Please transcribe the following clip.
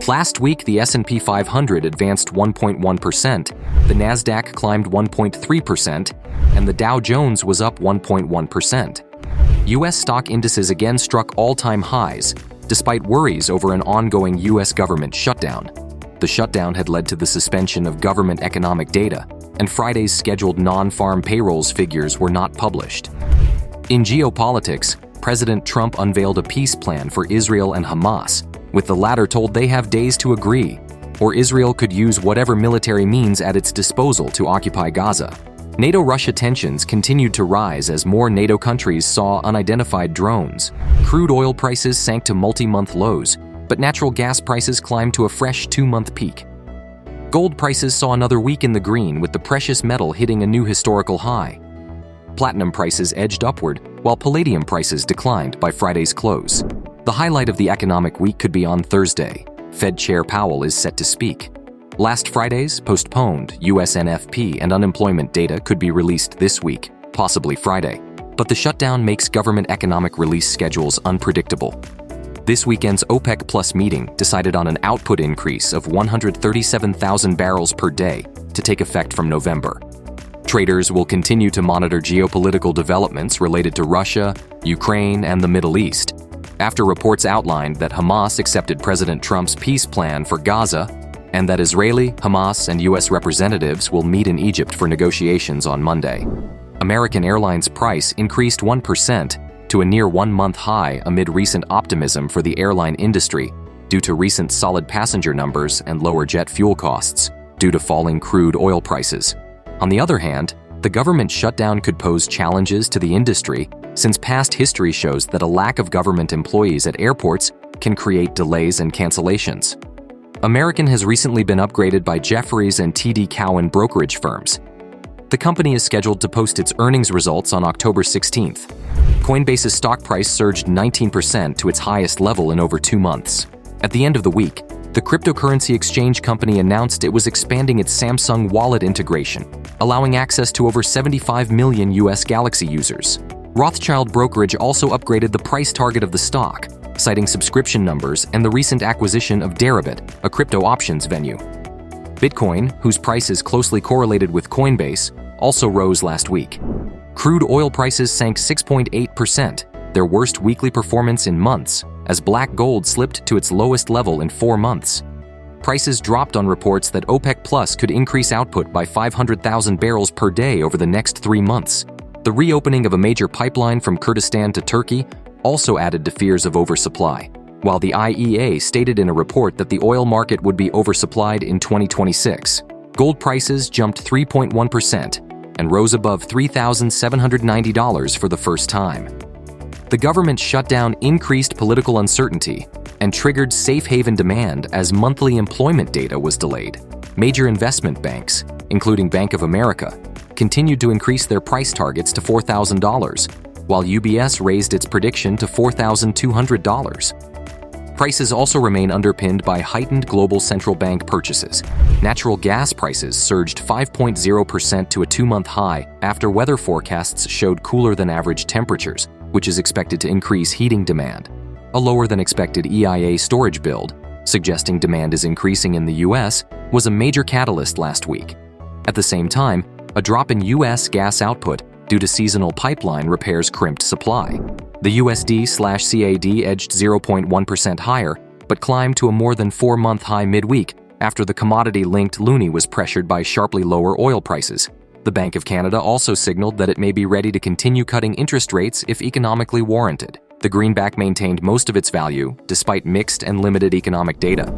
Last week, the S&P 500 advanced 1.1%, the Nasdaq climbed 1.3%, and the Dow Jones was up 1.1%. U.S. stock indices again struck all-time highs, despite worries over an ongoing U.S. government shutdown. The shutdown had led to the suspension of government economic data, and Friday's scheduled non-farm payrolls figures were not published. In geopolitics, President Trump unveiled a peace plan for Israel and Hamas, with the latter told they have days to agree, or Israel could use whatever military means at its disposal to occupy Gaza. NATO-Russia tensions continued to rise as more NATO countries saw unidentified drones. Crude oil prices sank to multi-month lows, but natural gas prices climbed to a fresh 2-month peak. Gold prices saw another week in the green, with the precious metal hitting a new historical high. Platinum prices edged upward, while palladium prices declined by Friday's close. The highlight of the economic week could be on Thursday. Fed Chair Powell is set to speak. Last Friday's postponed U.S. NFP and unemployment data could be released this week, possibly Friday. But the shutdown makes government economic release schedules unpredictable. This weekend's OPEC Plus meeting decided on an output increase of 137,000 barrels per day to take effect from November. Traders will continue to monitor geopolitical developments related to Russia, Ukraine, and the Middle East, after reports outlined that Hamas accepted President Trump's peace plan for Gaza and that Israeli, Hamas, and U.S. representatives will meet in Egypt for negotiations on Monday. American Airlines price increased 1% to a near 1-month high amid recent optimism for the airline industry due to recent solid passenger numbers and lower jet fuel costs due to falling crude oil prices. On the other hand, the government shutdown could pose challenges to the industry since past history shows that a lack of government employees at airports can create delays and cancellations. American has recently been upgraded by Jefferies and TD Cowen brokerage firms. The company is scheduled to post its earnings results on October 16th. Coinbase's stock price surged 19% to its highest level in over 2 months. At the end of the week, the cryptocurrency exchange company announced it was expanding its Samsung Wallet integration, allowing access to over 75 million U.S. Galaxy users. Rothschild Brokerage also upgraded the price target of the stock, citing subscription numbers and the recent acquisition of Deribit, a crypto options venue. Bitcoin, whose price is closely correlated with Coinbase, also rose last week. Crude oil prices sank 6.8%, their worst weekly performance in months, as black gold slipped to its lowest level in 4 months. Prices dropped on reports that OPEC Plus could increase output by 500,000 barrels per day over the next 3 months. The reopening of a major pipeline from Kurdistan to Turkey also added to fears of oversupply, while the IEA stated in a report that the oil market would be oversupplied in 2026. Gold prices jumped 3.1% and rose above $3,790 for the first time. The government shutdown increased political uncertainty and triggered safe haven demand as monthly employment data was delayed. Major investment banks, including Bank of America, continued to increase their price targets to $4,000, while UBS raised its prediction to $4,200. Prices also remain underpinned by heightened global central bank purchases. Natural gas prices surged 5.0% to a 2-month high after weather forecasts showed cooler than average temperatures, which is expected to increase heating demand. A lower than expected EIA storage build, suggesting demand is increasing in the U.S., was a major catalyst last week. At the same time, a drop in U.S. gas output due to seasonal pipeline repairs crimped supply. The USD/CAD edged 0.1% higher, but climbed to a more than 4-month high midweek after the commodity-linked loonie was pressured by sharply lower oil prices. The Bank of Canada also signaled that it may be ready to continue cutting interest rates if economically warranted. The greenback maintained most of its value, despite mixed and limited economic data.